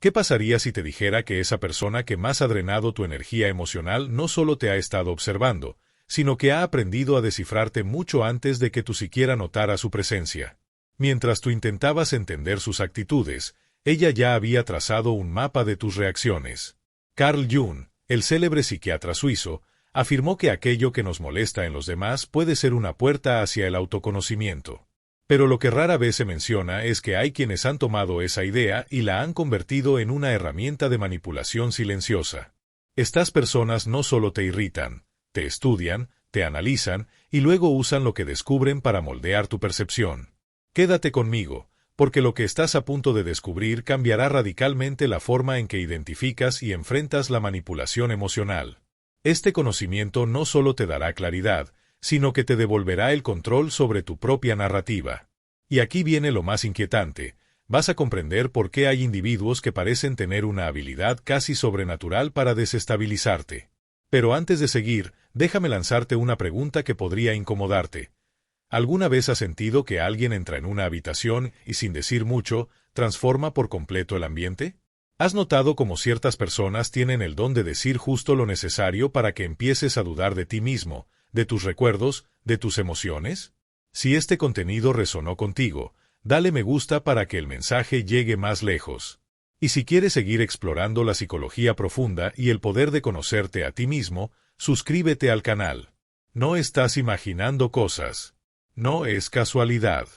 ¿Qué pasaría si te dijera que esa persona que más ha drenado tu energía emocional no solo te ha estado observando, sino que ha aprendido a descifrarte mucho antes de que tú siquiera notaras su presencia? Mientras tú intentabas entender sus actitudes, ella ya había trazado un mapa de tus reacciones. Carl Jung, el célebre psiquiatra suizo, afirmó que aquello que nos molesta en los demás puede ser una puerta hacia el autoconocimiento. Pero lo que rara vez se menciona es que hay quienes han tomado esa idea y la han convertido en una herramienta de manipulación silenciosa. Estas personas no solo te irritan, te estudian, te analizan y luego usan lo que descubren para moldear tu percepción. Quédate conmigo, porque lo que estás a punto de descubrir cambiará radicalmente la forma en que identificas y enfrentas la manipulación emocional. Este conocimiento no solo te dará claridad, sino que te devolverá el control sobre tu propia narrativa. Y aquí viene lo más inquietante: vas a comprender por qué hay individuos que parecen tener una habilidad casi sobrenatural para desestabilizarte. Pero antes de seguir, déjame lanzarte una pregunta que podría incomodarte. ¿Alguna vez has sentido que alguien entra en una habitación y, sin decir mucho, transforma por completo el ambiente? ¿Has notado cómo ciertas personas tienen el don de decir justo lo necesario para que empieces a dudar de ti mismo, de tus recuerdos, de tus emociones? Si este contenido resonó contigo, dale me gusta para que el mensaje llegue más lejos. Y si quieres seguir explorando la psicología profunda y el poder de conocerte a ti mismo, suscríbete al canal. No estás imaginando cosas. No es casualidad.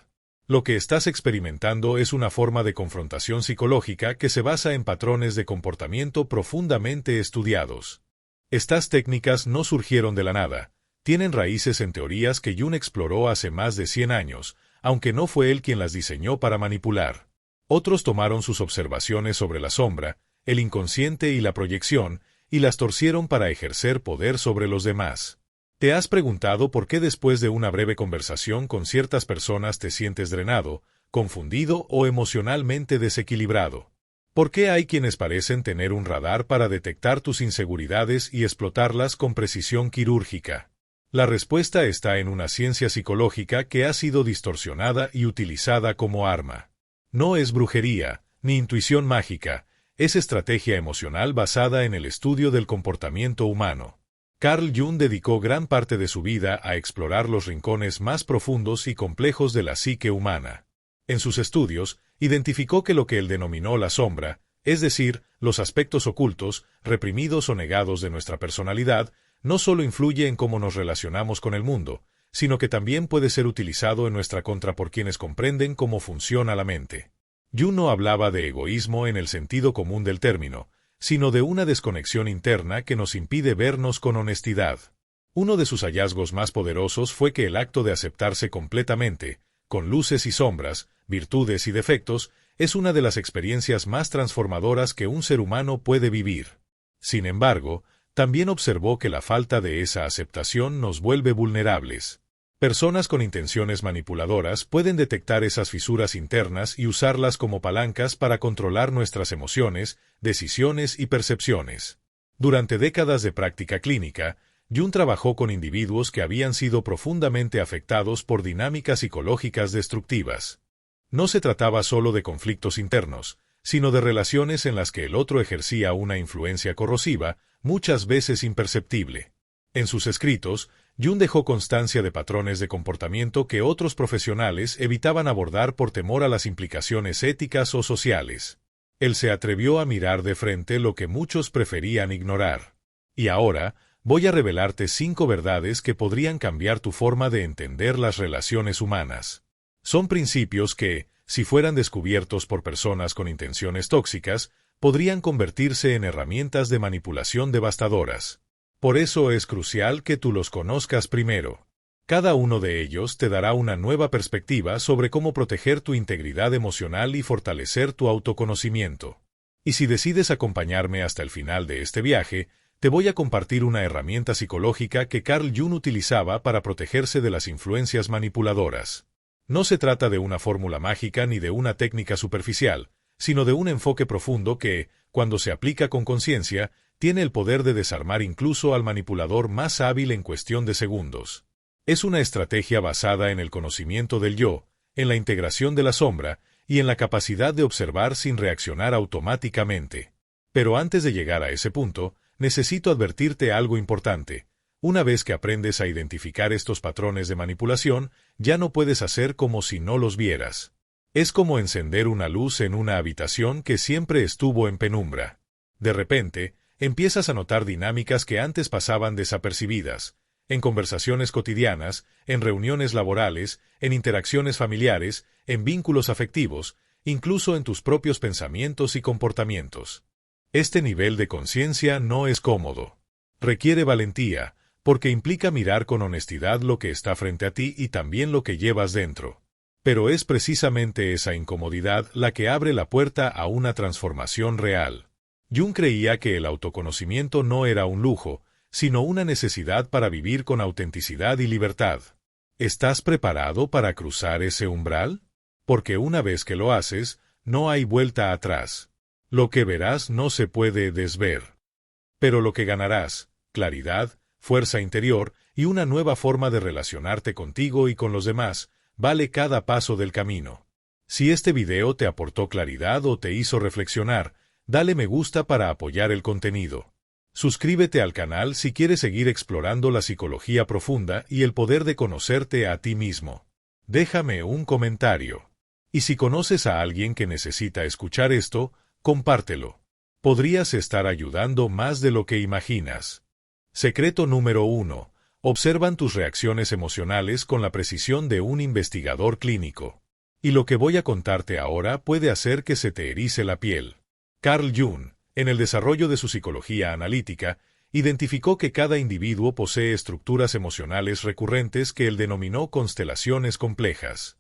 Lo que estás experimentando es una forma de confrontación psicológica que se basa en patrones de comportamiento profundamente estudiados. Estas técnicas no surgieron de la nada. Tienen raíces en teorías que Jung exploró hace más de 100 años, aunque no fue él quien las diseñó para manipular. Otros tomaron sus observaciones sobre la sombra, el inconsciente y la proyección, y las torcieron para ejercer poder sobre los demás. ¿Te has preguntado por qué después de una breve conversación con ciertas personas te sientes drenado, confundido o emocionalmente desequilibrado? ¿Por qué hay quienes parecen tener un radar para detectar tus inseguridades y explotarlas con precisión quirúrgica? La respuesta está en una ciencia psicológica que ha sido distorsionada y utilizada como arma. No es brujería, ni intuición mágica, es estrategia emocional basada en el estudio del comportamiento humano. Carl Jung dedicó gran parte de su vida a explorar los rincones más profundos y complejos de la psique humana. En sus estudios, identificó que lo que él denominó la sombra, es decir, los aspectos ocultos, reprimidos o negados de nuestra personalidad, no solo influye en cómo nos relacionamos con el mundo, sino que también puede ser utilizado en nuestra contra por quienes comprenden cómo funciona la mente. Jung no hablaba de egoísmo en el sentido común del término, sino de una desconexión interna que nos impide vernos con honestidad. Uno de sus hallazgos más poderosos fue que el acto de aceptarse completamente, con luces y sombras, virtudes y defectos, es una de las experiencias más transformadoras que un ser humano puede vivir. Sin embargo, también observó que la falta de esa aceptación nos vuelve vulnerables. Personas con intenciones manipuladoras pueden detectar esas fisuras internas y usarlas como palancas para controlar nuestras emociones, decisiones y percepciones. Durante décadas de práctica clínica, Jung trabajó con individuos que habían sido profundamente afectados por dinámicas psicológicas destructivas. No se trataba solo de conflictos internos, sino de relaciones en las que el otro ejercía una influencia corrosiva, muchas veces imperceptible. En sus escritos, Jung dejó constancia de patrones de comportamiento que otros profesionales evitaban abordar por temor a las implicaciones éticas o sociales. Él se atrevió a mirar de frente lo que muchos preferían ignorar. Y ahora, voy a revelarte 5 verdades que podrían cambiar tu forma de entender las relaciones humanas. Son principios que, si fueran descubiertos por personas con intenciones tóxicas, podrían convertirse en herramientas de manipulación devastadoras. Por eso es crucial que tú los conozcas primero. Cada uno de ellos te dará una nueva perspectiva sobre cómo proteger tu integridad emocional y fortalecer tu autoconocimiento. Y si decides acompañarme hasta el final de este viaje, te voy a compartir una herramienta psicológica que Carl Jung utilizaba para protegerse de las influencias manipuladoras. No se trata de una fórmula mágica ni de una técnica superficial, sino de un enfoque profundo que, cuando se aplica con conciencia, tiene el poder de desarmar incluso al manipulador más hábil en cuestión de segundos. Es una estrategia basada en el conocimiento del yo, en la integración de la sombra y en la capacidad de observar sin reaccionar automáticamente. Pero antes de llegar a ese punto, necesito advertirte algo importante. Una vez que aprendes a identificar estos patrones de manipulación, ya no puedes hacer como si no los vieras. Es como encender una luz en una habitación que siempre estuvo en penumbra. De repente, empiezas a notar dinámicas que antes pasaban desapercibidas, en conversaciones cotidianas, en reuniones laborales, en interacciones familiares, en vínculos afectivos, incluso en tus propios pensamientos y comportamientos. Este nivel de conciencia no es cómodo. Requiere valentía, porque implica mirar con honestidad lo que está frente a ti y también lo que llevas dentro. Pero es precisamente esa incomodidad la que abre la puerta a una transformación real. Jung creía que el autoconocimiento no era un lujo, sino una necesidad para vivir con autenticidad y libertad. ¿Estás preparado para cruzar ese umbral? Porque una vez que lo haces, no hay vuelta atrás. Lo que verás no se puede desver. Pero lo que ganarás, claridad, fuerza interior y una nueva forma de relacionarte contigo y con los demás, vale cada paso del camino. Si este video te aportó claridad o te hizo reflexionar, dale me gusta para apoyar el contenido. Suscríbete al canal si quieres seguir explorando la psicología profunda y el poder de conocerte a ti mismo. Déjame un comentario. Y si conoces a alguien que necesita escuchar esto, compártelo. Podrías estar ayudando más de lo que imaginas. Secreto número 1. Observan tus reacciones emocionales con la precisión de un investigador clínico. Y lo que voy a contarte ahora puede hacer que se te erice la piel. Carl Jung, en el desarrollo de su psicología analítica, identificó que cada individuo posee estructuras emocionales recurrentes que él denominó constelaciones complejas.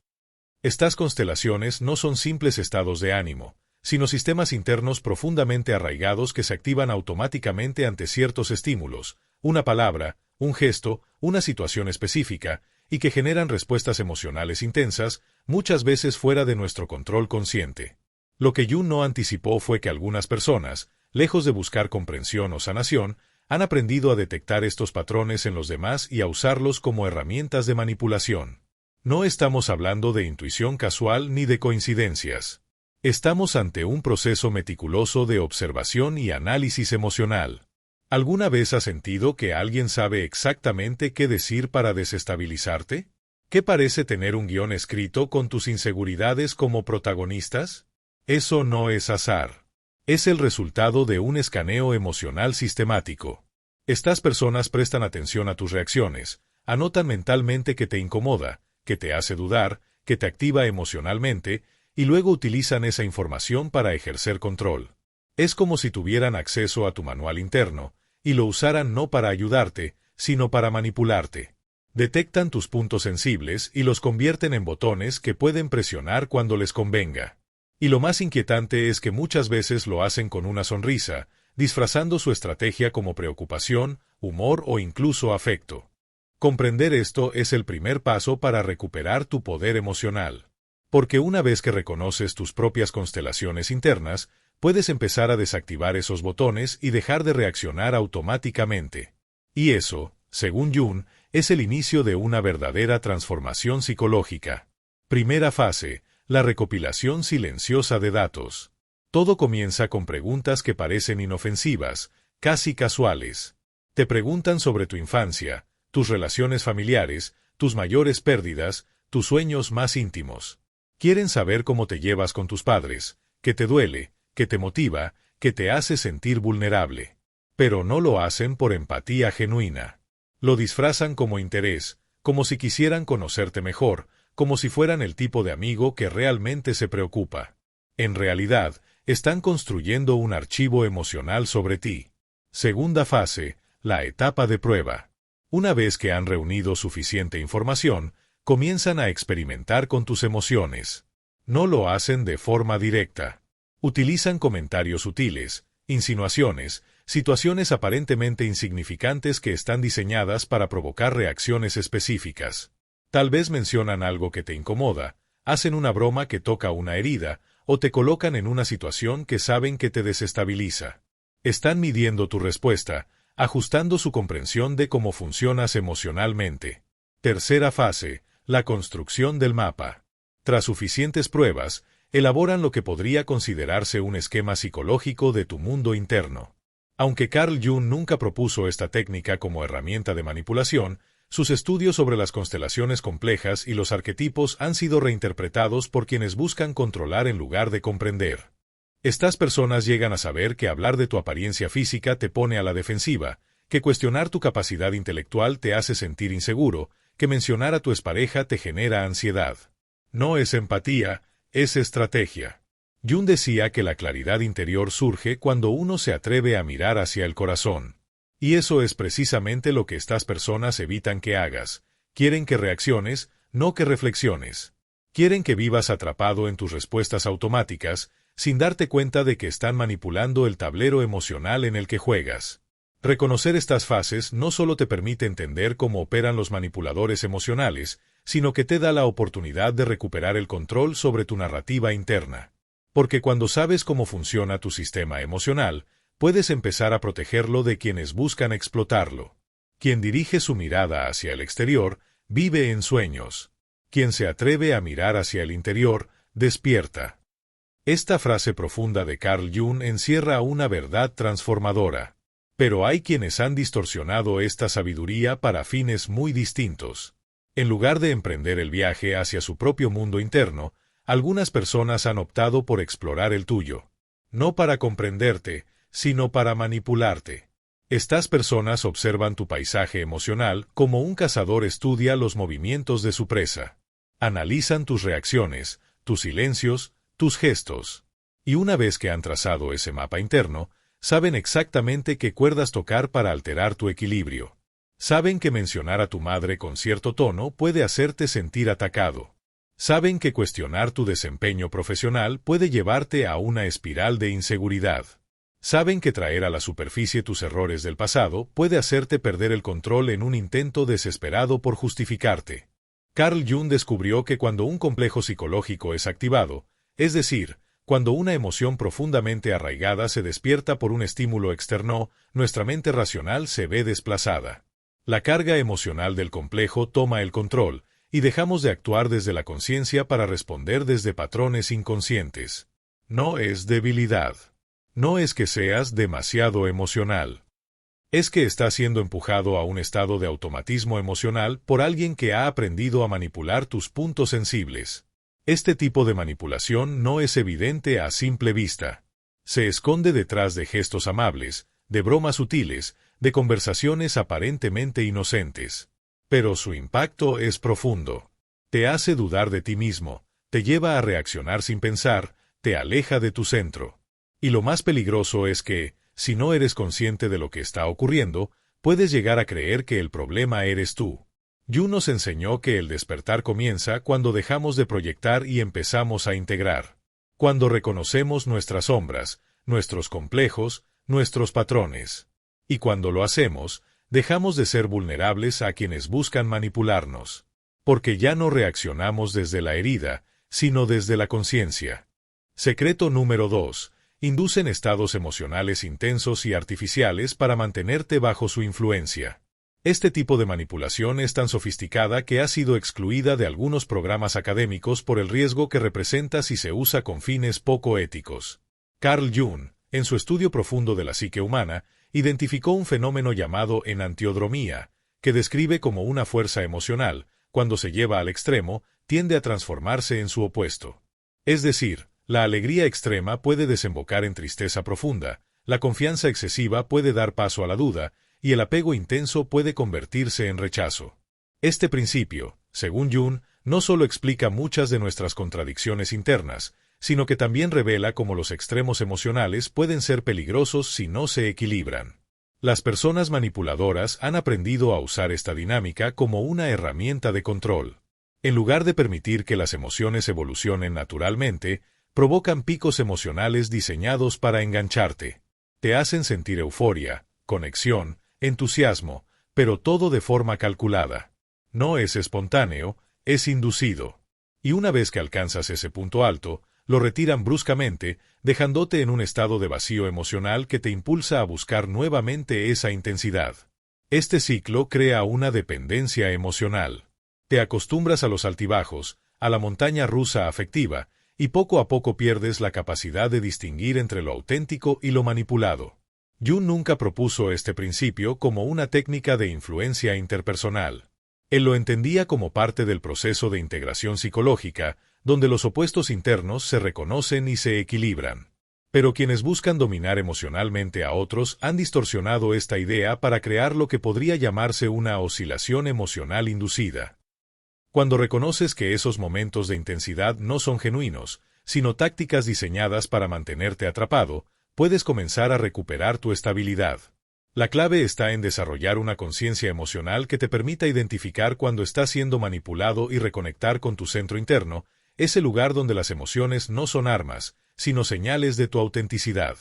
Estas constelaciones no son simples estados de ánimo, sino sistemas internos profundamente arraigados que se activan automáticamente ante ciertos estímulos, una palabra, un gesto, una situación específica, y que generan respuestas emocionales intensas, muchas veces fuera de nuestro control consciente. Lo que Jung no anticipó fue que algunas personas, lejos de buscar comprensión o sanación, han aprendido a detectar estos patrones en los demás y a usarlos como herramientas de manipulación. No estamos hablando de intuición casual ni de coincidencias. Estamos ante un proceso meticuloso de observación y análisis emocional. ¿Alguna vez has sentido que alguien sabe exactamente qué decir para desestabilizarte? ¿Qué parece tener un guión escrito con tus inseguridades como protagonistas? Eso no es azar. Es el resultado de un escaneo emocional sistemático. Estas personas prestan atención a tus reacciones, anotan mentalmente que te incomoda, que te hace dudar, que te activa emocionalmente, y luego utilizan esa información para ejercer control. Es como si tuvieran acceso a tu manual interno, y lo usaran no para ayudarte, sino para manipularte. Detectan tus puntos sensibles y los convierten en botones que pueden presionar cuando les convenga. Y lo más inquietante es que muchas veces lo hacen con una sonrisa, disfrazando su estrategia como preocupación, humor o incluso afecto. Comprender esto es el primer paso para recuperar tu poder emocional. Porque una vez que reconoces tus propias constelaciones internas, puedes empezar a desactivar esos botones y dejar de reaccionar automáticamente. Y eso, según Jung, es el inicio de una verdadera transformación psicológica. Primera fase: la recopilación silenciosa de datos. Todo comienza con preguntas que parecen inofensivas, casi casuales. Te preguntan sobre tu infancia, tus relaciones familiares, tus mayores pérdidas, tus sueños más íntimos. Quieren saber cómo te llevas con tus padres, qué te duele, qué te motiva, qué te hace sentir vulnerable. Pero no lo hacen por empatía genuina. Lo disfrazan como interés, como si quisieran conocerte mejor, como si fueran el tipo de amigo que realmente se preocupa. En realidad, están construyendo un archivo emocional sobre ti. Segunda fase: la etapa de prueba. Una vez que han reunido suficiente información, comienzan a experimentar con tus emociones. No lo hacen de forma directa. Utilizan comentarios sutiles, insinuaciones, situaciones aparentemente insignificantes que están diseñadas para provocar reacciones específicas. Tal vez mencionan algo que te incomoda, hacen una broma que toca una herida, o te colocan en una situación que saben que te desestabiliza. Están midiendo tu respuesta, ajustando su comprensión de cómo funcionas emocionalmente. Tercera fase: la construcción del mapa. Tras suficientes pruebas, elaboran lo que podría considerarse un esquema psicológico de tu mundo interno. Aunque Carl Jung nunca propuso esta técnica como herramienta de manipulación, sus estudios sobre las constelaciones complejas y los arquetipos han sido reinterpretados por quienes buscan controlar en lugar de comprender. Estas personas llegan a saber que hablar de tu apariencia física te pone a la defensiva, que cuestionar tu capacidad intelectual te hace sentir inseguro, que mencionar a tu expareja te genera ansiedad. No es empatía, es estrategia. Jung decía que la claridad interior surge cuando uno se atreve a mirar hacia el corazón. Y eso es precisamente lo que estas personas evitan que hagas. Quieren que reacciones, no que reflexiones. Quieren que vivas atrapado en tus respuestas automáticas, sin darte cuenta de que están manipulando el tablero emocional en el que juegas. Reconocer estas fases no solo te permite entender cómo operan los manipuladores emocionales, sino que te da la oportunidad de recuperar el control sobre tu narrativa interna. Porque cuando sabes cómo funciona tu sistema emocional, puedes empezar a protegerlo de quienes buscan explotarlo. Quien dirige su mirada hacia el exterior, vive en sueños. Quien se atreve a mirar hacia el interior, despierta. Esta frase profunda de Carl Jung encierra una verdad transformadora. Pero hay quienes han distorsionado esta sabiduría para fines muy distintos. En lugar de emprender el viaje hacia su propio mundo interno, algunas personas han optado por explorar el tuyo. No para comprenderte, sino para manipularte. Estas personas observan tu paisaje emocional como un cazador estudia los movimientos de su presa. Analizan tus reacciones, tus silencios, tus gestos. Y una vez que han trazado ese mapa interno, saben exactamente qué cuerdas tocar para alterar tu equilibrio. Saben que mencionar a tu madre con cierto tono puede hacerte sentir atacado. Saben que cuestionar tu desempeño profesional puede llevarte a una espiral de inseguridad. Saben que traer a la superficie tus errores del pasado puede hacerte perder el control en un intento desesperado por justificarte. Carl Jung descubrió que cuando un complejo psicológico es activado, es decir, cuando una emoción profundamente arraigada se despierta por un estímulo externo, nuestra mente racional se ve desplazada. La carga emocional del complejo toma el control, y dejamos de actuar desde la conciencia para responder desde patrones inconscientes. No es debilidad. No es que seas demasiado emocional. Es que estás siendo empujado a un estado de automatismo emocional por alguien que ha aprendido a manipular tus puntos sensibles. Este tipo de manipulación no es evidente a simple vista. Se esconde detrás de gestos amables, de bromas sutiles, de conversaciones aparentemente inocentes. Pero su impacto es profundo. Te hace dudar de ti mismo, te lleva a reaccionar sin pensar, te aleja de tu centro. Y lo más peligroso es que, si no eres consciente de lo que está ocurriendo, puedes llegar a creer que el problema eres tú. Jung nos enseñó que el despertar comienza cuando dejamos de proyectar y empezamos a integrar. Cuando reconocemos nuestras sombras, nuestros complejos, nuestros patrones. Y cuando lo hacemos, dejamos de ser vulnerables a quienes buscan manipularnos. Porque ya no reaccionamos desde la herida, sino desde la conciencia. Secreto número 2. Inducen estados emocionales intensos y artificiales para mantenerte bajo su influencia. Este tipo de manipulación es tan sofisticada que ha sido excluida de algunos programas académicos por el riesgo que representa si se usa con fines poco éticos. Carl Jung, en su estudio profundo de la psique humana, identificó un fenómeno llamado enantiodromía, que describe como una fuerza emocional, cuando se lleva al extremo, tiende a transformarse en su opuesto. Es decir, la alegría extrema puede desembocar en tristeza profunda, la confianza excesiva puede dar paso a la duda, y el apego intenso puede convertirse en rechazo. Este principio, según Jung, no solo explica muchas de nuestras contradicciones internas, sino que también revela cómo los extremos emocionales pueden ser peligrosos si no se equilibran. Las personas manipuladoras han aprendido a usar esta dinámica como una herramienta de control. En lugar de permitir que las emociones evolucionen naturalmente, provocan picos emocionales diseñados para engancharte. Te hacen sentir euforia, conexión, entusiasmo, pero todo de forma calculada. No es espontáneo, es inducido. Y una vez que alcanzas ese punto alto, lo retiran bruscamente, dejándote en un estado de vacío emocional que te impulsa a buscar nuevamente esa intensidad. Este ciclo crea una dependencia emocional. Te acostumbras a los altibajos, a la montaña rusa afectiva, y poco a poco pierdes la capacidad de distinguir entre lo auténtico y lo manipulado. Jung nunca propuso este principio como una técnica de influencia interpersonal. Él lo entendía como parte del proceso de integración psicológica, donde los opuestos internos se reconocen y se equilibran. Pero quienes buscan dominar emocionalmente a otros han distorsionado esta idea para crear lo que podría llamarse una oscilación emocional inducida. Cuando reconoces que esos momentos de intensidad no son genuinos, sino tácticas diseñadas para mantenerte atrapado, puedes comenzar a recuperar tu estabilidad. La clave está en desarrollar una conciencia emocional que te permita identificar cuando estás siendo manipulado y reconectar con tu centro interno, ese lugar donde las emociones no son armas, sino señales de tu autenticidad.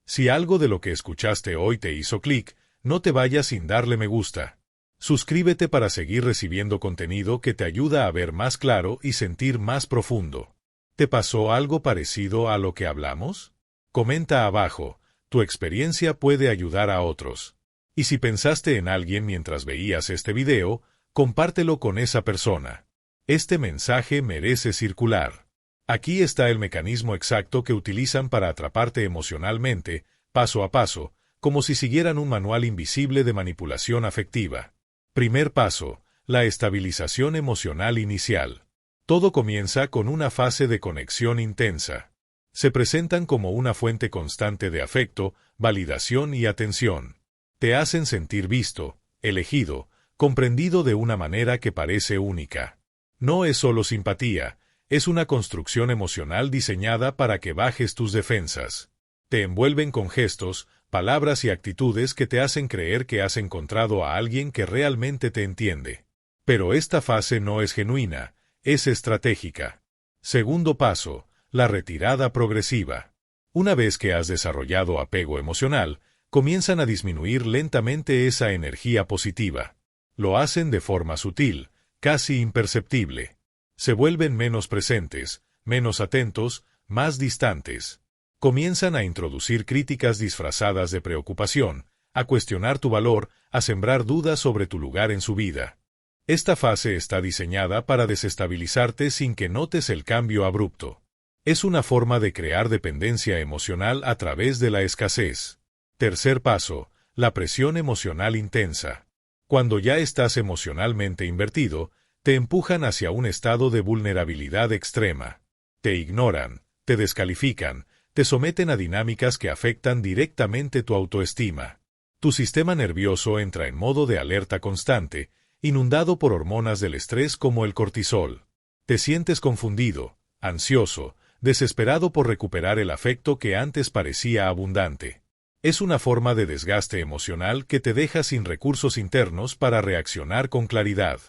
Si algo de lo que escuchaste hoy te hizo clic, no te vayas sin darle me gusta. Suscríbete para seguir recibiendo contenido que te ayuda a ver más claro y sentir más profundo. ¿Te pasó algo parecido a lo que hablamos? Comenta abajo, tu experiencia puede ayudar a otros. Y si pensaste en alguien mientras veías este video, compártelo con esa persona. Este mensaje merece circular. Aquí está el mecanismo exacto que utilizan para atraparte emocionalmente, paso a paso, como si siguieran un manual invisible de manipulación afectiva. Primer paso, la estabilización emocional inicial. Todo comienza con una fase de conexión intensa. Se presentan como una fuente constante de afecto, validación y atención. Te hacen sentir visto, elegido, comprendido de una manera que parece única. No es solo simpatía, es una construcción emocional diseñada para que bajes tus defensas. Te envuelven con gestos, palabras y actitudes que te hacen creer que has encontrado a alguien que realmente te entiende. Pero esta fase no es genuina, es estratégica. Segundo paso, la retirada progresiva. Una vez que has desarrollado apego emocional, comienzan a disminuir lentamente esa energía positiva. Lo hacen de forma sutil, casi imperceptible. Se vuelven menos presentes, menos atentos, más distantes. Comienzan a introducir críticas disfrazadas de preocupación, a cuestionar tu valor, a sembrar dudas sobre tu lugar en su vida. Esta fase está diseñada para desestabilizarte sin que notes el cambio abrupto. Es una forma de crear dependencia emocional a través de la escasez. Tercer paso, la presión emocional intensa. Cuando ya estás emocionalmente invertido, te empujan hacia un estado de vulnerabilidad extrema. Te ignoran, te descalifican, te someten a dinámicas que afectan directamente tu autoestima. Tu sistema nervioso entra en modo de alerta constante, inundado por hormonas del estrés como el cortisol. Te sientes confundido, ansioso, desesperado por recuperar el afecto que antes parecía abundante. Es una forma de desgaste emocional que te deja sin recursos internos para reaccionar con claridad.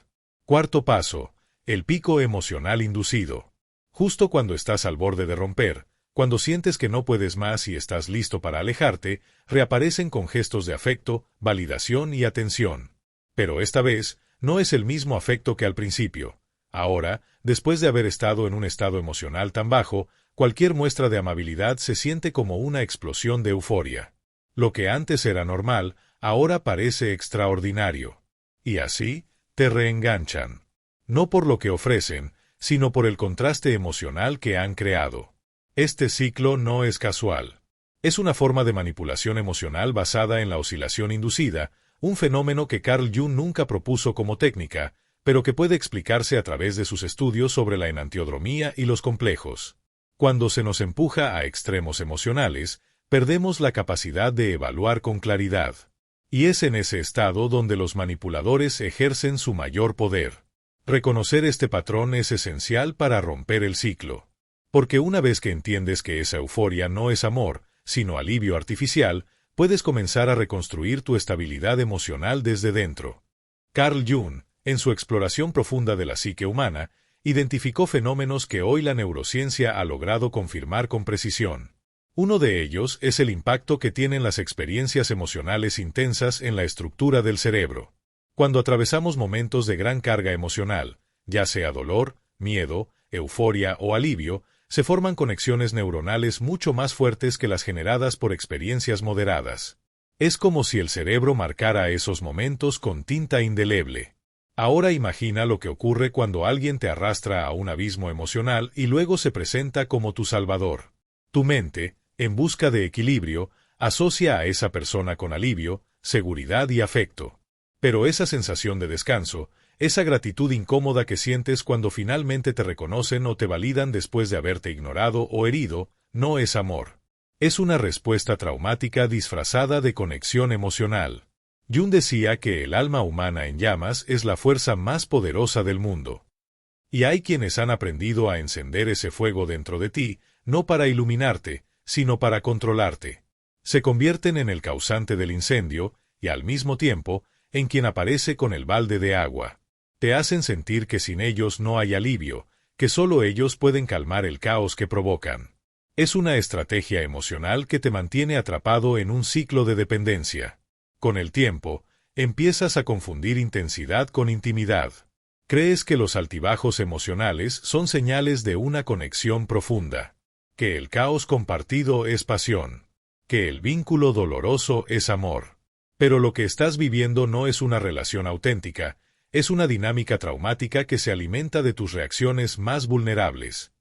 Cuarto paso, el pico emocional inducido. Justo cuando estás al borde de romper, cuando sientes que no puedes más y estás listo para alejarte, reaparecen con gestos de afecto, validación y atención. Pero esta vez, no es el mismo afecto que al principio. Ahora, después de haber estado en un estado emocional tan bajo, cualquier muestra de amabilidad se siente como una explosión de euforia. Lo que antes era normal, ahora parece extraordinario. Y así, te reenganchan. No por lo que ofrecen, sino por el contraste emocional que han creado. Este ciclo no es casual. Es una forma de manipulación emocional basada en la oscilación inducida, un fenómeno que Carl Jung nunca propuso como técnica, pero que puede explicarse a través de sus estudios sobre la enantiodromía y los complejos. Cuando se nos empuja a extremos emocionales, perdemos la capacidad de evaluar con claridad. Y es en ese estado donde los manipuladores ejercen su mayor poder. Reconocer este patrón es esencial para romper el ciclo. Porque una vez que entiendes que esa euforia no es amor, sino alivio artificial, puedes comenzar a reconstruir tu estabilidad emocional desde dentro. Carl Jung, en su exploración profunda de la psique humana, identificó fenómenos que hoy la neurociencia ha logrado confirmar con precisión. Uno de ellos es el impacto que tienen las experiencias emocionales intensas en la estructura del cerebro. Cuando atravesamos momentos de gran carga emocional, ya sea dolor, miedo, euforia o alivio, se forman conexiones neuronales mucho más fuertes que las generadas por experiencias moderadas. Es como si el cerebro marcara esos momentos con tinta indeleble. Ahora imagina lo que ocurre cuando alguien te arrastra a un abismo emocional y luego se presenta como tu salvador. Tu mente, en busca de equilibrio, asocia a esa persona con alivio, seguridad y afecto. Pero esa sensación de descanso, esa gratitud incómoda que sientes cuando finalmente te reconocen o te validan después de haberte ignorado o herido, no es amor. Es una respuesta traumática disfrazada de conexión emocional. Jung decía que el alma humana en llamas es la fuerza más poderosa del mundo. Y hay quienes han aprendido a encender ese fuego dentro de ti, no para iluminarte, sino para controlarte. Se convierten en el causante del incendio, y al mismo tiempo, en quien aparece con el balde de agua. Te hacen sentir que sin ellos no hay alivio, que solo ellos pueden calmar el caos que provocan. Es una estrategia emocional que te mantiene atrapado en un ciclo de dependencia. Con el tiempo, empiezas a confundir intensidad con intimidad. Crees que los altibajos emocionales son señales de una conexión profunda, que el caos compartido es pasión, que el vínculo doloroso es amor. Pero lo que estás viviendo no es una relación auténtica, es una dinámica traumática que se alimenta de tus reacciones más vulnerables.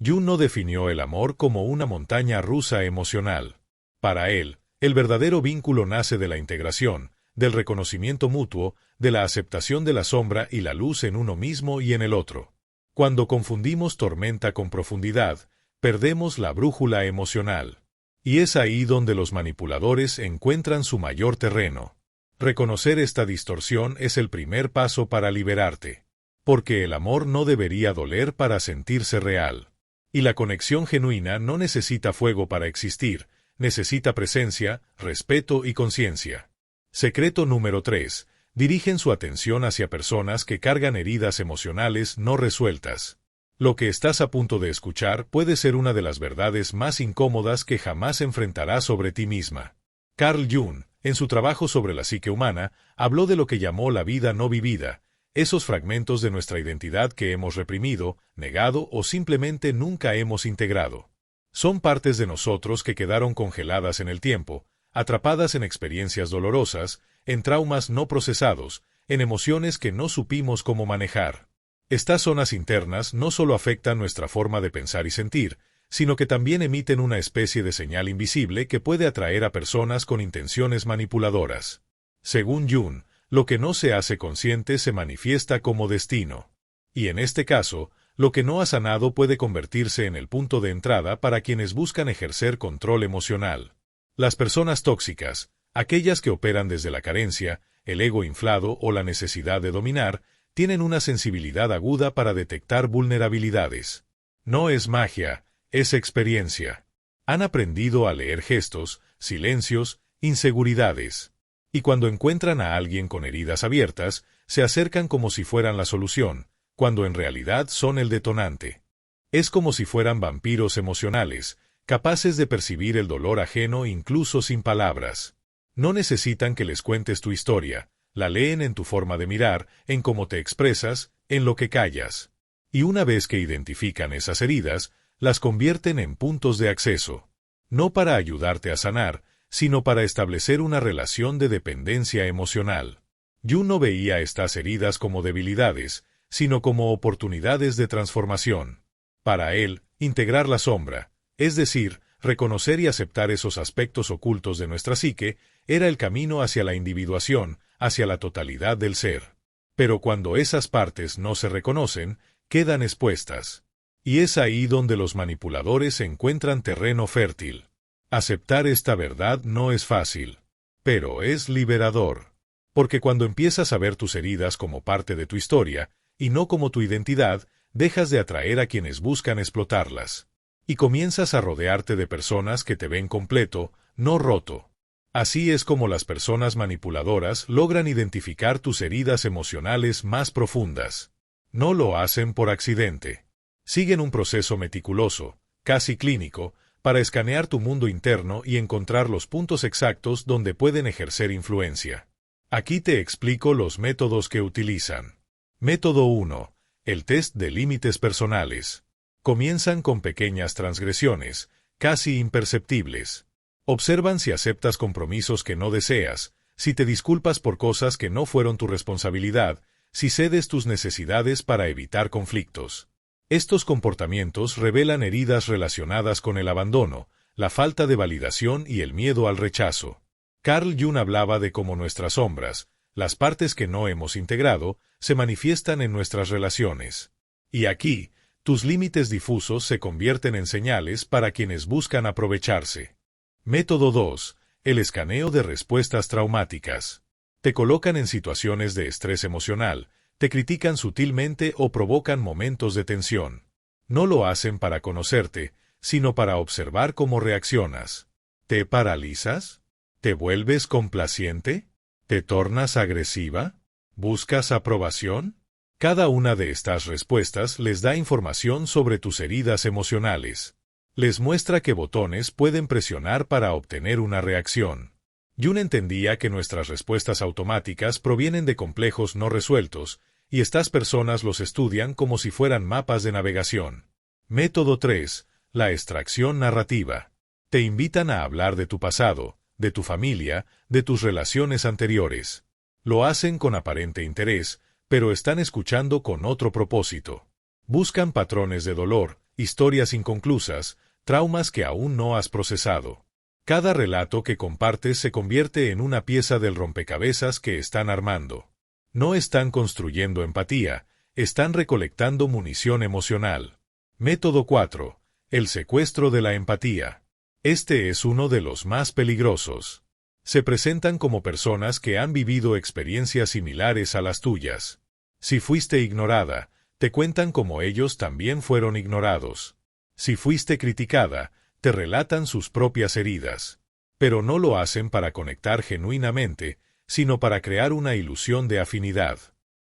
Jung no definió el amor como una montaña rusa emocional. Para él, el verdadero vínculo nace de la integración, del reconocimiento mutuo, de la aceptación de la sombra y la luz en uno mismo y en el otro. Cuando confundimos tormenta con profundidad, perdemos la brújula emocional. Y es ahí donde los manipuladores encuentran su mayor terreno. Reconocer esta distorsión es el primer paso para liberarte. Porque el amor no debería doler para sentirse real. Y la conexión genuina no necesita fuego para existir, necesita presencia, respeto y conciencia. Secreto número 3. Dirigen su atención hacia personas que cargan heridas emocionales no resueltas. Lo que estás a punto de escuchar puede ser una de las verdades más incómodas que jamás enfrentarás sobre ti misma. Carl Jung, en su trabajo sobre la psique humana, habló de lo que llamó la vida no vivida, esos fragmentos de nuestra identidad que hemos reprimido, negado o simplemente nunca hemos integrado. Son partes de nosotros que quedaron congeladas en el tiempo, atrapadas en experiencias dolorosas, en traumas no procesados, en emociones que no supimos cómo manejar. Estas zonas internas no solo afectan nuestra forma de pensar y sentir, sino que también emiten una especie de señal invisible que puede atraer a personas con intenciones manipuladoras. Según Jung, lo que no se hace consciente se manifiesta como destino. Y en este caso, lo que no ha sanado puede convertirse en el punto de entrada para quienes buscan ejercer control emocional. Las personas tóxicas, aquellas que operan desde la carencia, el ego inflado o la necesidad de dominar, tienen una sensibilidad aguda para detectar vulnerabilidades. No es magia, es experiencia. Han aprendido a leer gestos, silencios, inseguridades. Y cuando encuentran a alguien con heridas abiertas, se acercan como si fueran la solución, cuando en realidad son el detonante. Es como si fueran vampiros emocionales, capaces de percibir el dolor ajeno incluso sin palabras. No necesitan que les cuentes tu historia, la leen en tu forma de mirar, en cómo te expresas, en lo que callas. Y una vez que identifican esas heridas, las convierten en puntos de acceso. No para ayudarte a sanar, sino para establecer una relación de dependencia emocional. Jung no veía estas heridas como debilidades, sino como oportunidades de transformación. Para él, integrar la sombra, es decir, reconocer y aceptar esos aspectos ocultos de nuestra psique, era el camino hacia la individuación, hacia la totalidad del ser. Pero cuando esas partes no se reconocen, quedan expuestas. Y es ahí donde los manipuladores encuentran terreno fértil. Aceptar esta verdad no es fácil, pero es liberador. Porque cuando empiezas a ver tus heridas como parte de tu historia, y no como tu identidad, dejas de atraer a quienes buscan explotarlas. Y comienzas a rodearte de personas que te ven completo, no roto. Así es como las personas manipuladoras logran identificar tus heridas emocionales más profundas. No lo hacen por accidente. Siguen un proceso meticuloso, casi clínico, para escanear tu mundo interno y encontrar los puntos exactos donde pueden ejercer influencia. Aquí te explico los métodos que utilizan. Método 1. El test de límites personales. Comienzan con pequeñas transgresiones, casi imperceptibles. Observan si aceptas compromisos que no deseas, si te disculpas por cosas que no fueron tu responsabilidad, si cedes tus necesidades para evitar conflictos. Estos comportamientos revelan heridas relacionadas con el abandono, la falta de validación y el miedo al rechazo. Carl Jung hablaba de cómo nuestras sombras, las partes que no hemos integrado, se manifiestan en nuestras relaciones. Y aquí, tus límites difusos se convierten en señales para quienes buscan aprovecharse. Método 2. El escaneo de respuestas traumáticas. Te colocan en situaciones de estrés emocional, te critican sutilmente o provocan momentos de tensión. No lo hacen para conocerte, sino para observar cómo reaccionas. ¿Te paralizas? ¿Te vuelves complaciente? ¿Te tornas agresiva? ¿Buscas aprobación? Cada una de estas respuestas les da información sobre tus heridas emocionales. Les muestra qué botones pueden presionar para obtener una reacción. Jung entendía que nuestras respuestas automáticas provienen de complejos no resueltos, y estas personas los estudian como si fueran mapas de navegación. Método 3. La extracción narrativa. Te invitan a hablar de tu pasado, de tu familia, de tus relaciones anteriores. Lo hacen con aparente interés, pero están escuchando con otro propósito. Buscan patrones de dolor, historias inconclusas, traumas que aún no has procesado. Cada relato que compartes se convierte en una pieza del rompecabezas que están armando. No están construyendo empatía, están recolectando munición emocional. Método 4. El secuestro de la empatía. Este es uno de los más peligrosos. Se presentan como personas que han vivido experiencias similares a las tuyas. Si fuiste ignorada, te cuentan cómo ellos también fueron ignorados. Si fuiste criticada, te relatan sus propias heridas. Pero no lo hacen para conectar genuinamente, sino para crear una ilusión de afinidad.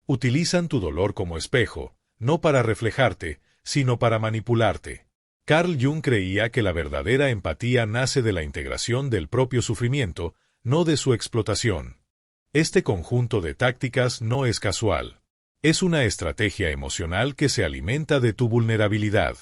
Utilizan tu dolor como espejo, no para reflejarte, sino para manipularte. Carl Jung creía que la verdadera empatía nace de la integración del propio sufrimiento, no de su explotación. Este conjunto de tácticas no es casual. Es una estrategia emocional que se alimenta de tu vulnerabilidad.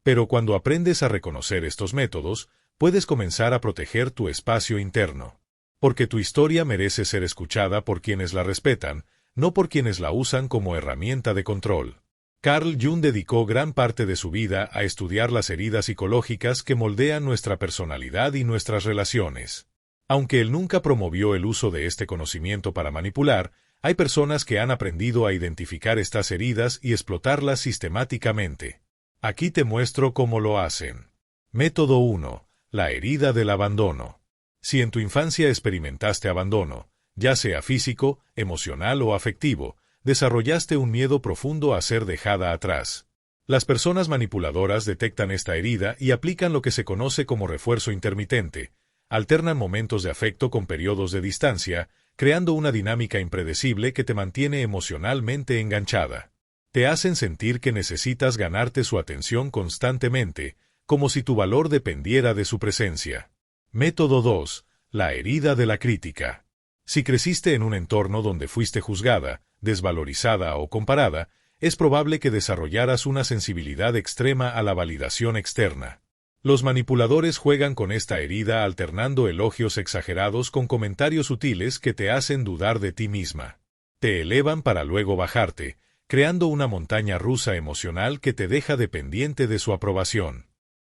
Pero cuando aprendes a reconocer estos métodos, puedes comenzar a proteger tu espacio interno. Porque tu historia merece ser escuchada por quienes la respetan, no por quienes la usan como herramienta de control. Carl Jung dedicó gran parte de su vida a estudiar las heridas psicológicas que moldean nuestra personalidad y nuestras relaciones. Aunque él nunca promovió el uso de este conocimiento para manipular, hay personas que han aprendido a identificar estas heridas y explotarlas sistemáticamente. Aquí te muestro cómo lo hacen. Método 1. La herida del abandono. Si en tu infancia experimentaste abandono, ya sea físico, emocional o afectivo, desarrollaste un miedo profundo a ser dejada atrás. Las personas manipuladoras detectan esta herida y aplican lo que se conoce como refuerzo intermitente. Alternan momentos de afecto con periodos de distancia, creando una dinámica impredecible que te mantiene emocionalmente enganchada. Te hacen sentir que necesitas ganarte su atención constantemente, como si tu valor dependiera de su presencia. Método 2. La herida de la crítica. Si creciste en un entorno donde fuiste juzgada, desvalorizada o comparada, es probable que desarrollaras una sensibilidad extrema a la validación externa. Los manipuladores juegan con esta herida alternando elogios exagerados con comentarios sutiles que te hacen dudar de ti misma. Te elevan para luego bajarte, creando una montaña rusa emocional que te deja dependiente de su aprobación.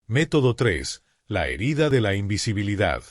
Método 3. La herida de la invisibilidad.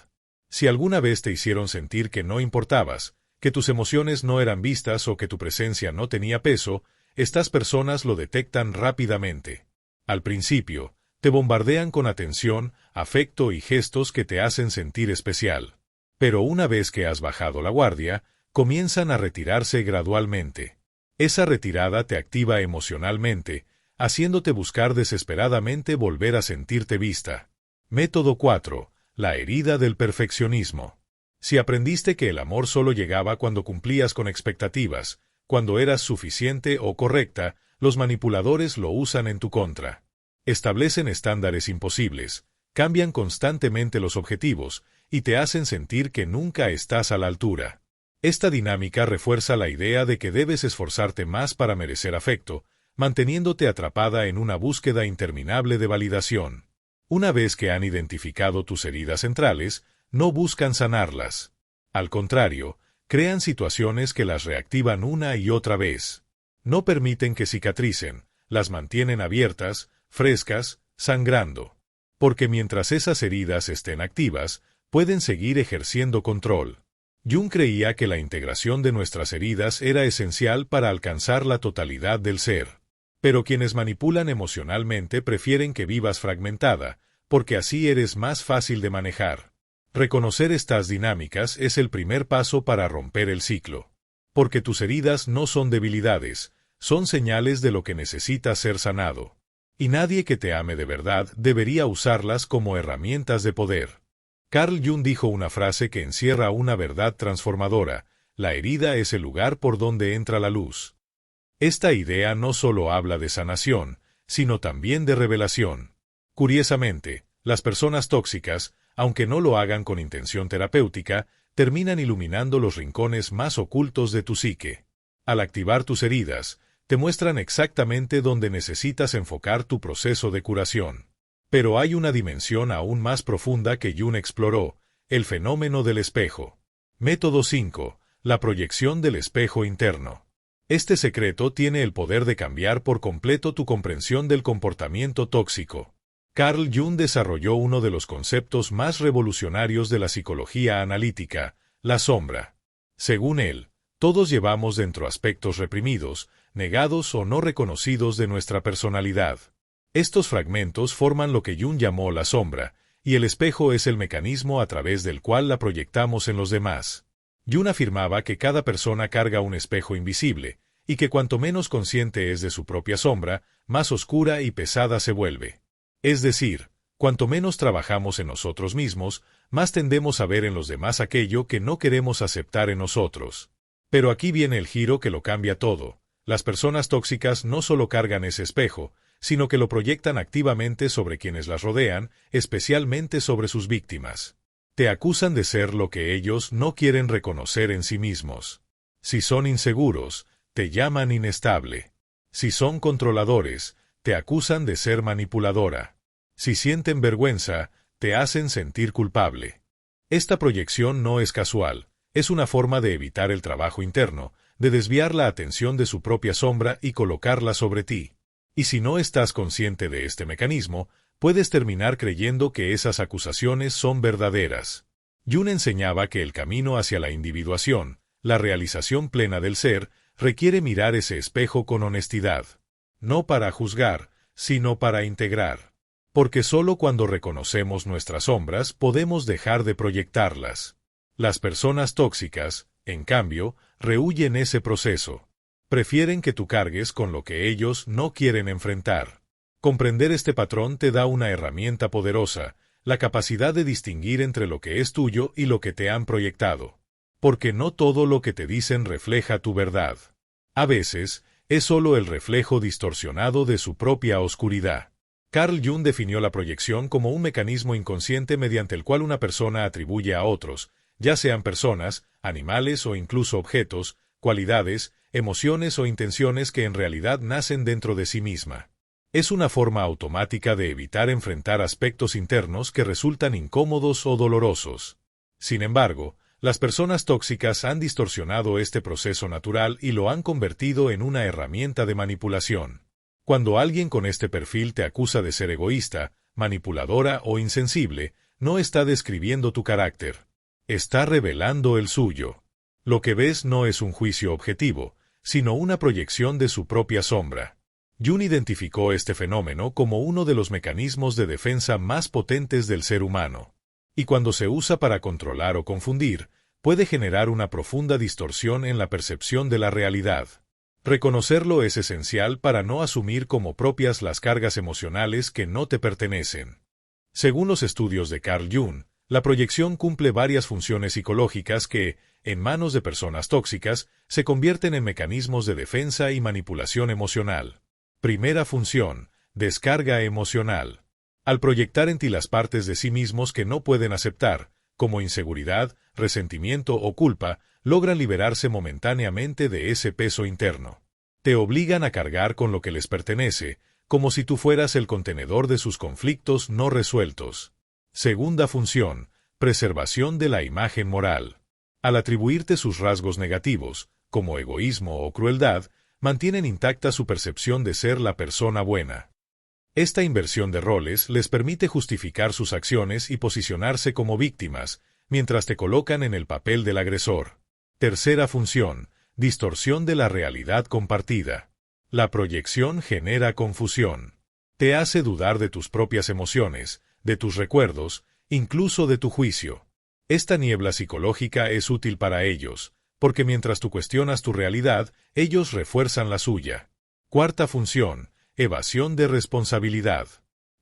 Si alguna vez te hicieron sentir que no importabas, que tus emociones no eran vistas o que tu presencia no tenía peso, estas personas lo detectan rápidamente. Al principio, te bombardean con atención, afecto y gestos que te hacen sentir especial. Pero una vez que has bajado la guardia, comienzan a retirarse gradualmente. Esa retirada te activa emocionalmente, haciéndote buscar desesperadamente volver a sentirte vista. Método 4. La herida del perfeccionismo. Si aprendiste que el amor solo llegaba cuando cumplías con expectativas, cuando eras suficiente o correcta, los manipuladores lo usan en tu contra. Establecen estándares imposibles, cambian constantemente los objetivos y te hacen sentir que nunca estás a la altura. Esta dinámica refuerza la idea de que debes esforzarte más para merecer afecto, manteniéndote atrapada en una búsqueda interminable de validación. Una vez que han identificado tus heridas centrales, no buscan sanarlas. Al contrario, crean situaciones que las reactivan una y otra vez. No permiten que cicatricen, las mantienen abiertas, frescas, sangrando. Porque mientras esas heridas estén activas, pueden seguir ejerciendo control. Jung creía que la integración de nuestras heridas era esencial para alcanzar la totalidad del ser. Pero quienes manipulan emocionalmente prefieren que vivas fragmentada, porque así eres más fácil de manejar. Reconocer estas dinámicas es el primer paso para romper el ciclo. Porque tus heridas no son debilidades, son señales de lo que necesita ser sanado. Y nadie que te ame de verdad debería usarlas como herramientas de poder. Carl Jung dijo una frase que encierra una verdad transformadora: la herida es el lugar por donde entra la luz. Esta idea no solo habla de sanación, sino también de revelación. Curiosamente, las personas tóxicas, aunque no lo hagan con intención terapéutica, terminan iluminando los rincones más ocultos de tu psique. Al activar tus heridas, te muestran exactamente dónde necesitas enfocar tu proceso de curación. Pero hay una dimensión aún más profunda que Jung exploró: el fenómeno del espejo. Método 5. La proyección del espejo interno. Este secreto tiene el poder de cambiar por completo tu comprensión del comportamiento tóxico. Carl Jung desarrolló uno de los conceptos más revolucionarios de la psicología analítica: la sombra. Según él, todos llevamos dentro aspectos reprimidos, negados o no reconocidos de nuestra personalidad. Estos fragmentos forman lo que Jung llamó la sombra, y el espejo es el mecanismo a través del cual la proyectamos en los demás. Jung afirmaba que cada persona carga un espejo invisible, y que cuanto menos consciente es de su propia sombra, más oscura y pesada se vuelve. Es decir, cuanto menos trabajamos en nosotros mismos, más tendemos a ver en los demás aquello que no queremos aceptar en nosotros. Pero aquí viene el giro que lo cambia todo. Las personas tóxicas no solo cargan ese espejo, sino que lo proyectan activamente sobre quienes las rodean, especialmente sobre sus víctimas. Te acusan de ser lo que ellos no quieren reconocer en sí mismos. Si son inseguros, te llaman inestable. Si son controladores, te acusan de ser manipuladora. Si sienten vergüenza, te hacen sentir culpable. Esta proyección no es casual, es una forma de evitar el trabajo interno, de desviar la atención de su propia sombra y colocarla sobre ti. Y si no estás consciente de este mecanismo, puedes terminar creyendo que esas acusaciones son verdaderas. Jung enseñaba que el camino hacia la individuación, la realización plena del ser, requiere mirar ese espejo con honestidad. No para juzgar, sino para integrar. Porque solo cuando reconocemos nuestras sombras podemos dejar de proyectarlas. Las personas tóxicas, en cambio, rehúyen ese proceso. Prefieren que tú cargues con lo que ellos no quieren enfrentar. Comprender este patrón te da una herramienta poderosa: la capacidad de distinguir entre lo que es tuyo y lo que te han proyectado. Porque no todo lo que te dicen refleja tu verdad. A veces, es solo el reflejo distorsionado de su propia oscuridad. Carl Jung definió la proyección como un mecanismo inconsciente mediante el cual una persona atribuye a otros, ya sean personas, animales o incluso objetos, cualidades, emociones o intenciones que en realidad nacen dentro de sí misma. Es una forma automática de evitar enfrentar aspectos internos que resultan incómodos o dolorosos. Sin embargo, las personas tóxicas han distorsionado este proceso natural y lo han convertido en una herramienta de manipulación. Cuando alguien con este perfil te acusa de ser egoísta, manipuladora o insensible, no está describiendo tu carácter. Está revelando el suyo. Lo que ves no es un juicio objetivo, sino una proyección de su propia sombra. Jung identificó este fenómeno como uno de los mecanismos de defensa más potentes del ser humano. Y cuando se usa para controlar o confundir, puede generar una profunda distorsión en la percepción de la realidad. Reconocerlo es esencial para no asumir como propias las cargas emocionales que no te pertenecen. Según los estudios de Carl Jung, la proyección cumple varias funciones psicológicas que, en manos de personas tóxicas, se convierten en mecanismos de defensa y manipulación emocional. Primera función: descarga emocional. Al proyectar en ti las partes de sí mismos que no pueden aceptar, como inseguridad, resentimiento o culpa, logran liberarse momentáneamente de ese peso interno. Te obligan a cargar con lo que les pertenece, como si tú fueras el contenedor de sus conflictos no resueltos. Segunda función: preservación de la imagen moral. Al atribuirte sus rasgos negativos, como egoísmo o crueldad, mantienen intacta su percepción de ser la persona buena. Esta inversión de roles les permite justificar sus acciones y posicionarse como víctimas, mientras te colocan en el papel del agresor. Tercera función: distorsión de la realidad compartida. La proyección genera confusión. Te hace dudar de tus propias emociones, de tus recuerdos, incluso de tu juicio. Esta niebla psicológica es útil para ellos, porque mientras tú cuestionas tu realidad, ellos refuerzan la suya. Cuarta función: evasión de responsabilidad.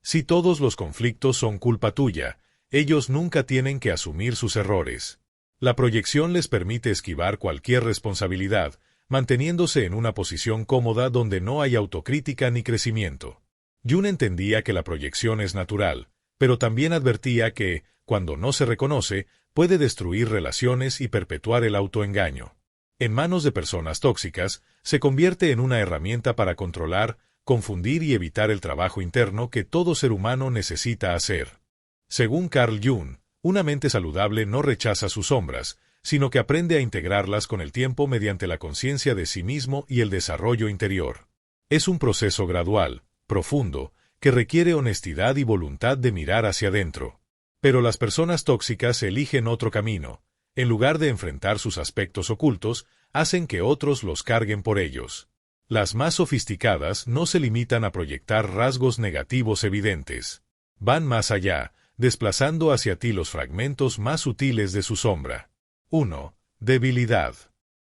Si todos los conflictos son culpa tuya, ellos nunca tienen que asumir sus errores. La proyección les permite esquivar cualquier responsabilidad, manteniéndose en una posición cómoda donde no hay autocrítica ni crecimiento. Jung entendía que la proyección es natural, pero también advertía que, cuando no se reconoce, puede destruir relaciones y perpetuar el autoengaño. En manos de personas tóxicas, se convierte en una herramienta para controlar, confundir y evitar el trabajo interno que todo ser humano necesita hacer. Según Carl Jung, una mente saludable no rechaza sus sombras, sino que aprende a integrarlas con el tiempo mediante la conciencia de sí mismo y el desarrollo interior. Es un proceso gradual, profundo, que requiere honestidad y voluntad de mirar hacia adentro. Pero las personas tóxicas eligen otro camino. En lugar de enfrentar sus aspectos ocultos, hacen que otros los carguen por ellos. Las más sofisticadas no se limitan a proyectar rasgos negativos evidentes. Van más allá, desplazando hacia ti los fragmentos más sutiles de su sombra. 1. Debilidad.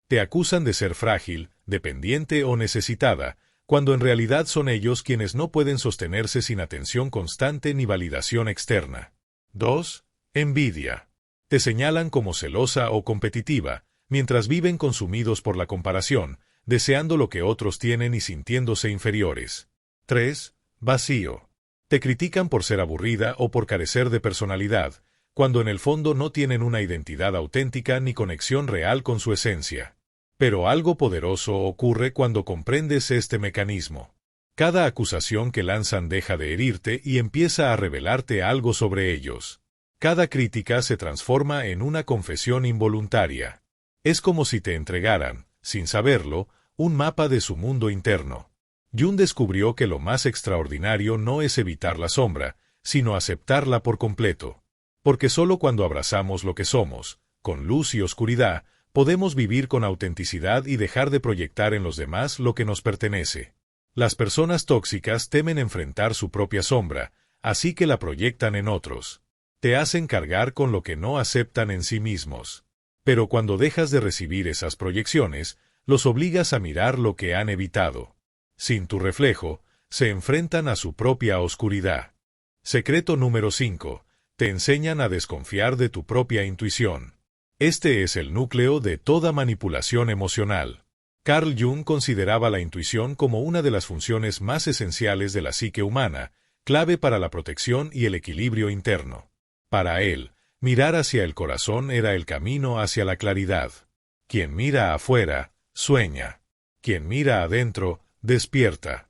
Te acusan de ser frágil, dependiente o necesitada, cuando en realidad son ellos quienes no pueden sostenerse sin atención constante ni validación externa. 2. Envidia. Te señalan como celosa o competitiva, mientras viven consumidos por la comparación, deseando lo que otros tienen y sintiéndose inferiores. 3. Vacío. Te critican por ser aburrida o por carecer de personalidad, cuando en el fondo no tienen una identidad auténtica ni conexión real con su esencia. Pero algo poderoso ocurre cuando comprendes este mecanismo. Cada acusación que lanzan deja de herirte y empieza a revelarte algo sobre ellos. Cada crítica se transforma en una confesión involuntaria. Es como si te entregaran, sin saberlo, un mapa de su mundo interno. Jung descubrió que lo más extraordinario no es evitar la sombra, sino aceptarla por completo. Porque solo cuando abrazamos lo que somos, con luz y oscuridad, podemos vivir con autenticidad y dejar de proyectar en los demás lo que nos pertenece. Las personas tóxicas temen enfrentar su propia sombra, así que la proyectan en otros. Te hacen cargar con lo que no aceptan en sí mismos. Pero cuando dejas de recibir esas proyecciones, los obligas a mirar lo que han evitado. Sin tu reflejo, se enfrentan a su propia oscuridad. Secreto número 5. Te enseñan a desconfiar de tu propia intuición. Este es el núcleo de toda manipulación emocional. Carl Jung consideraba la intuición como una de las funciones más esenciales de la psique humana, clave para la protección y el equilibrio interno. Para él, mirar hacia el corazón era el camino hacia la claridad. Quien mira afuera, sueña. Quien mira adentro, despierta.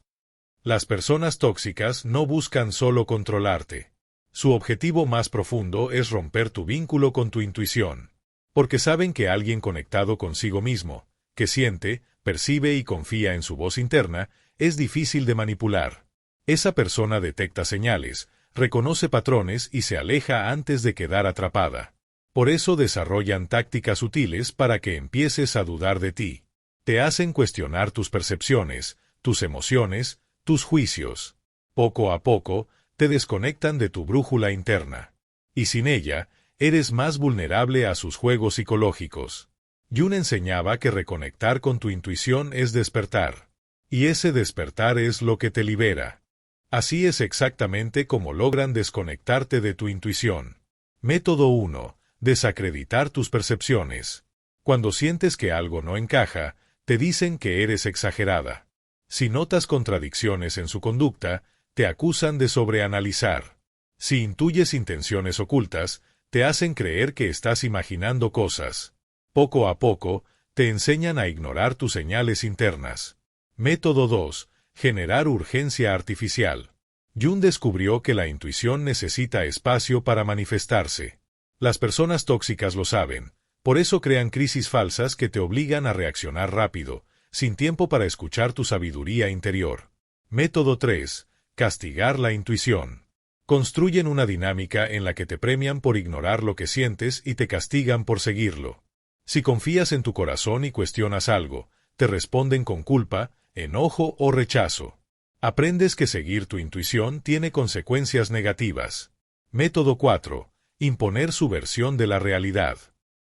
Las personas tóxicas no buscan solo controlarte. Su objetivo más profundo es romper tu vínculo con tu intuición. Porque saben que alguien conectado consigo mismo, que siente, percibe y confía en su voz interna, es difícil de manipular. Esa persona detecta señales, reconoce patrones y se aleja antes de quedar atrapada. Por eso desarrollan tácticas sutiles para que empieces a dudar de ti. Te hacen cuestionar tus percepciones, tus emociones, tus juicios. Poco a poco, te desconectan de tu brújula interna. Y sin ella, eres más vulnerable a sus juegos psicológicos. Jung enseñaba que reconectar con tu intuición es despertar. Y ese despertar es lo que te libera. Así es exactamente como logran desconectarte de tu intuición. Método 1. Desacreditar tus percepciones. Cuando sientes que algo no encaja, te dicen que eres exagerada. Si notas contradicciones en su conducta, te acusan de sobreanalizar. Si intuyes intenciones ocultas, te hacen creer que estás imaginando cosas. Poco a poco, te enseñan a ignorar tus señales internas. Método 2. Generar urgencia artificial. Jung descubrió que la intuición necesita espacio para manifestarse. Las personas tóxicas lo saben. Por eso crean crisis falsas que te obligan a reaccionar rápido, sin tiempo para escuchar tu sabiduría interior. Método 3. Castigar la intuición. Construyen una dinámica en la que te premian por ignorar lo que sientes y te castigan por seguirlo. Si confías en tu corazón y cuestionas algo, te responden con culpa, enojo o rechazo. Aprendes que seguir tu intuición tiene consecuencias negativas. Método 4. Imponer su versión de la realidad.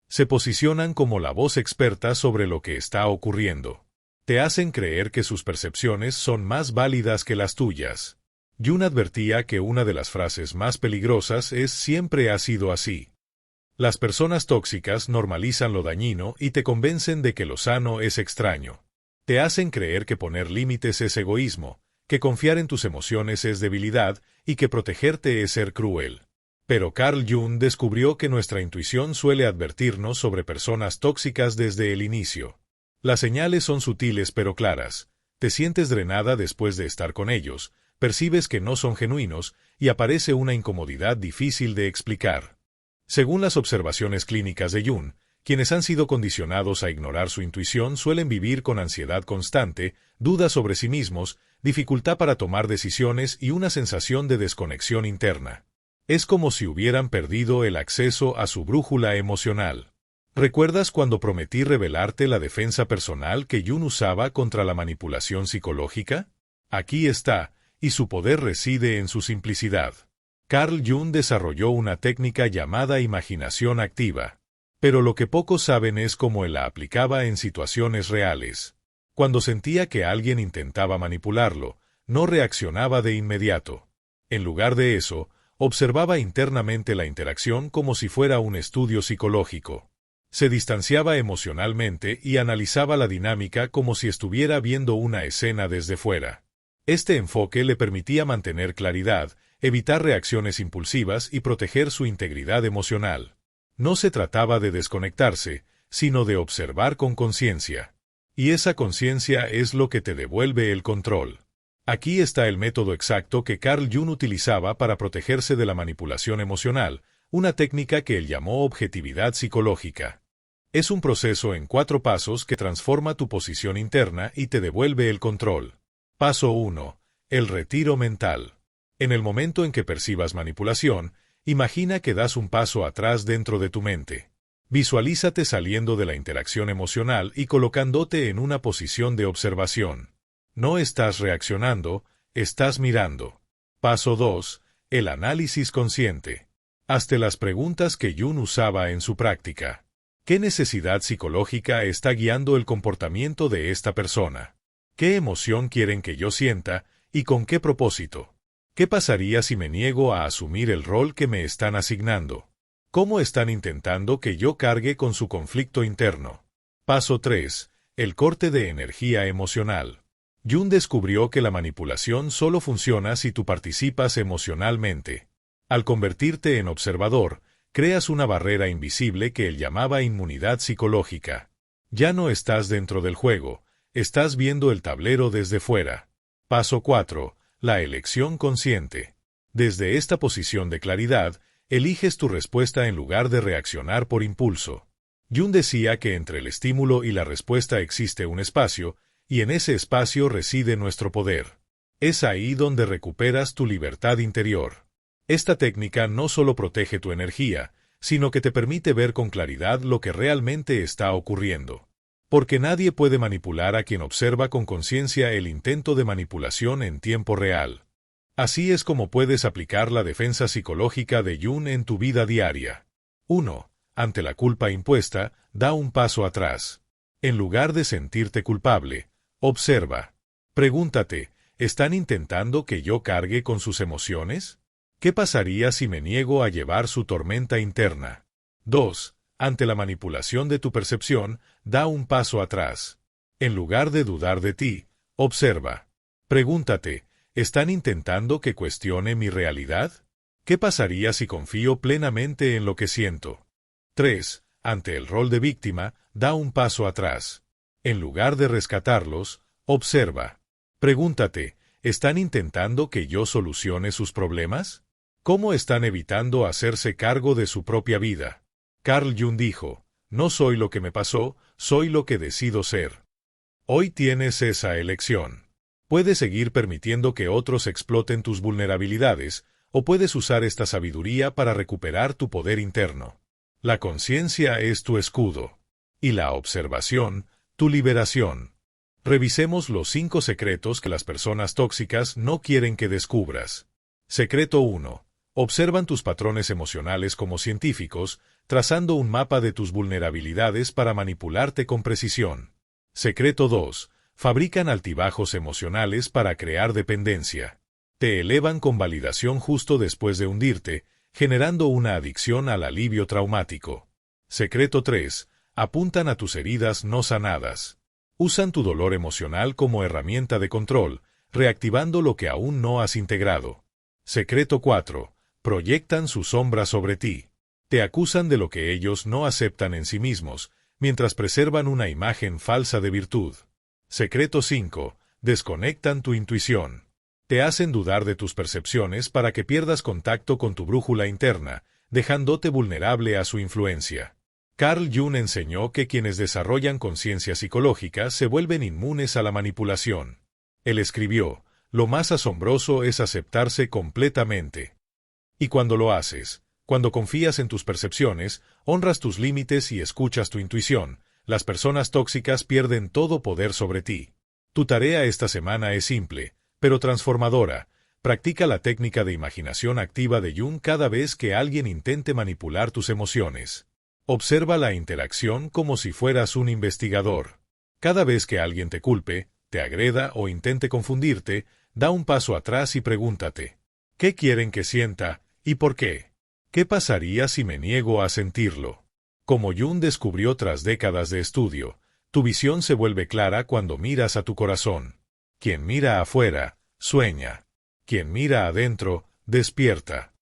Se posicionan como la voz experta sobre lo que está ocurriendo. Te hacen creer que sus percepciones son más válidas que las tuyas. Jung advertía que una de las frases más peligrosas es «siempre ha sido así». Las personas tóxicas normalizan lo dañino y te convencen de que lo sano es extraño. Te hacen creer que poner límites es egoísmo, que confiar en tus emociones es debilidad y que protegerte es ser cruel. Pero Carl Jung descubrió que nuestra intuición suele advertirnos sobre personas tóxicas desde el inicio. Las señales son sutiles pero claras. Te sientes drenada después de estar con ellos, percibes que no son genuinos y aparece una incomodidad difícil de explicar. Según las observaciones clínicas de Jung, quienes han sido condicionados a ignorar su intuición suelen vivir con ansiedad constante, dudas sobre sí mismos, dificultad para tomar decisiones y una sensación de desconexión interna. Es como si hubieran perdido el acceso a su brújula emocional. ¿Recuerdas cuando prometí revelarte la defensa personal que Jung usaba contra la manipulación psicológica? Aquí está, y su poder reside en su simplicidad. Carl Jung desarrolló una técnica llamada imaginación activa. Pero lo que pocos saben es cómo él la aplicaba en situaciones reales. Cuando sentía que alguien intentaba manipularlo, no reaccionaba de inmediato. En lugar de eso, observaba internamente la interacción como si fuera un estudio psicológico. Se distanciaba emocionalmente y analizaba la dinámica como si estuviera viendo una escena desde fuera. Este enfoque le permitía mantener claridad, evitar reacciones impulsivas y proteger su integridad emocional. No se trataba de desconectarse, sino de observar con conciencia. Y esa conciencia es lo que te devuelve el control. Aquí está el método exacto que Carl Jung utilizaba para protegerse de la manipulación emocional, una técnica que él llamó objetividad psicológica. Es un proceso en 4 pasos que transforma tu posición interna y te devuelve el control. Paso 1. El retiro mental. En el momento en que percibas manipulación, imagina que das un paso atrás dentro de tu mente. Visualízate saliendo de la interacción emocional y colocándote en una posición de observación. No estás reaccionando, estás mirando. Paso 2. El análisis consciente. Hazte las preguntas que Jung usaba en su práctica. ¿Qué necesidad psicológica está guiando el comportamiento de esta persona? ¿Qué emoción quieren que yo sienta y con qué propósito? ¿Qué pasaría si me niego a asumir el rol que me están asignando? ¿Cómo están intentando que yo cargue con su conflicto interno? Paso 3. El corte de energía emocional. Jung descubrió que la manipulación solo funciona si tú participas emocionalmente. Al convertirte en observador, creas una barrera invisible que él llamaba inmunidad psicológica. Ya no estás dentro del juego, estás viendo el tablero desde fuera. Paso 4. La elección consciente. Desde esta posición de claridad, eliges tu respuesta en lugar de reaccionar por impulso. Jung decía que entre el estímulo y la respuesta existe un espacio, y en ese espacio reside nuestro poder. Es ahí donde recuperas tu libertad interior. Esta técnica no solo protege tu energía, sino que te permite ver con claridad lo que realmente está ocurriendo. Porque nadie puede manipular a quien observa con conciencia el intento de manipulación en tiempo real. Así es como puedes aplicar la defensa psicológica de Jung en tu vida diaria. 1. Ante la culpa impuesta, da un paso atrás. En lugar de sentirte culpable, observa. Pregúntate, ¿están intentando que yo cargue con sus emociones? ¿Qué pasaría si me niego a llevar su tormenta interna? 2. Ante la manipulación de tu percepción, da un paso atrás. En lugar de dudar de ti, observa. Pregúntate, ¿están intentando que cuestione mi realidad? ¿Qué pasaría si confío plenamente en lo que siento? 3. Ante el rol de víctima, da un paso atrás. En lugar de rescatarlos, observa. Pregúntate, ¿están intentando que yo solucione sus problemas? ¿Cómo están evitando hacerse cargo de su propia vida? Carl Jung dijo, no soy lo que me pasó, soy lo que decido ser. Hoy tienes esa elección. Puedes seguir permitiendo que otros exploten tus vulnerabilidades, o puedes usar esta sabiduría para recuperar tu poder interno. La conciencia es tu escudo, y la observación, tu liberación. Revisemos los 5 secretos que las personas tóxicas no quieren que descubras. Secreto 1. Observan tus patrones emocionales como científicos, trazando un mapa de tus vulnerabilidades para manipularte con precisión. Secreto 2. Fabrican altibajos emocionales para crear dependencia. Te elevan con validación justo después de hundirte, generando una adicción al alivio traumático. Secreto 3. Apuntan a tus heridas no sanadas. Usan tu dolor emocional como herramienta de control, reactivando lo que aún no has integrado. Secreto 4. Proyectan su sombra sobre ti. Te acusan de lo que ellos no aceptan en sí mismos, mientras preservan una imagen falsa de virtud. Secreto 5. Desconectan tu intuición. Te hacen dudar de tus percepciones para que pierdas contacto con tu brújula interna, dejándote vulnerable a su influencia. Carl Jung enseñó que quienes desarrollan conciencia psicológica se vuelven inmunes a la manipulación. Él escribió, lo más asombroso es aceptarse completamente. Y cuando lo haces, cuando confías en tus percepciones, honras tus límites y escuchas tu intuición, las personas tóxicas pierden todo poder sobre ti. Tu tarea esta semana es simple, pero transformadora. Practica la técnica de imaginación activa de Jung cada vez que alguien intente manipular tus emociones. Observa la interacción como si fueras un investigador. Cada vez que alguien te culpe, te agreda o intente confundirte, da un paso atrás y pregúntate, ¿qué quieren que sienta y por qué? ¿Qué pasaría si me niego a sentirlo? Como Jung descubrió tras décadas de estudio, tu visión se vuelve clara cuando miras a tu corazón. Quien mira afuera, sueña. Quien mira adentro, despierta.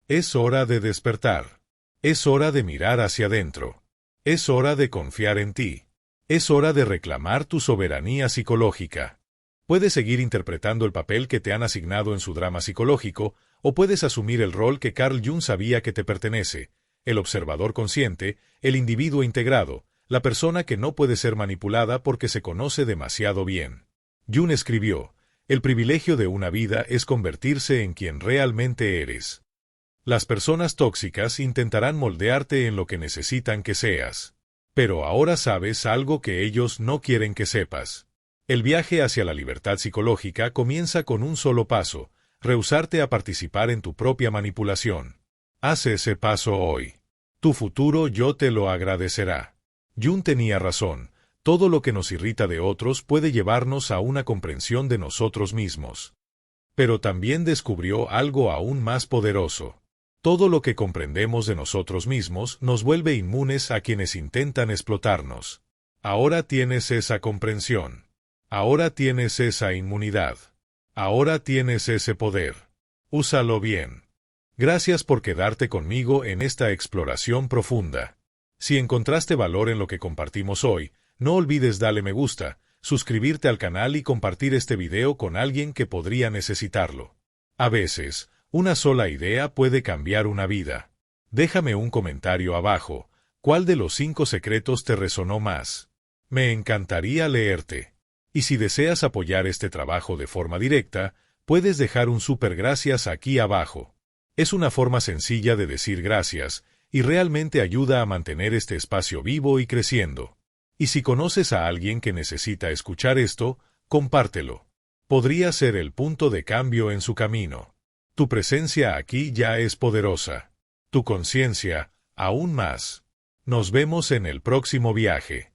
Es hora de despertar. Es hora de mirar hacia adentro. Es hora de confiar en ti. Es hora de reclamar tu soberanía psicológica. Puedes seguir interpretando el papel que te han asignado en su drama psicológico, o puedes asumir el rol que Carl Jung sabía que te pertenece, el observador consciente, el individuo integrado, la persona que no puede ser manipulada porque se conoce demasiado bien. Jung escribió, el privilegio de una vida es convertirse en quien realmente eres. Las personas tóxicas intentarán moldearte en lo que necesitan que seas. Pero ahora sabes algo que ellos no quieren que sepas. El viaje hacia la libertad psicológica comienza con un solo paso, rehusarte a participar en tu propia manipulación. Haz ese paso hoy. Tu futuro yo te lo agradecerá. Jung tenía razón, todo lo que nos irrita de otros puede llevarnos a una comprensión de nosotros mismos. Pero también descubrió algo aún más poderoso. Todo lo que comprendemos de nosotros mismos nos vuelve inmunes a quienes intentan explotarnos. Ahora tienes esa comprensión. Ahora tienes esa inmunidad. Ahora tienes ese poder. Úsalo bien. Gracias por quedarte conmigo en esta exploración profunda. Si encontraste valor en lo que compartimos hoy, no olvides darle me gusta, suscribirte al canal y compartir este video con alguien que podría necesitarlo. A veces, una sola idea puede cambiar una vida. Déjame un comentario abajo. ¿Cuál de los 5 secretos te resonó más? Me encantaría leerte. Y si deseas apoyar este trabajo de forma directa, puedes dejar un super gracias aquí abajo. Es una forma sencilla de decir gracias, y realmente ayuda a mantener este espacio vivo y creciendo. Y si conoces a alguien que necesita escuchar esto, compártelo. Podría ser el punto de cambio en su camino. Tu presencia aquí ya es poderosa. Tu conciencia, aún más. Nos vemos en el próximo viaje.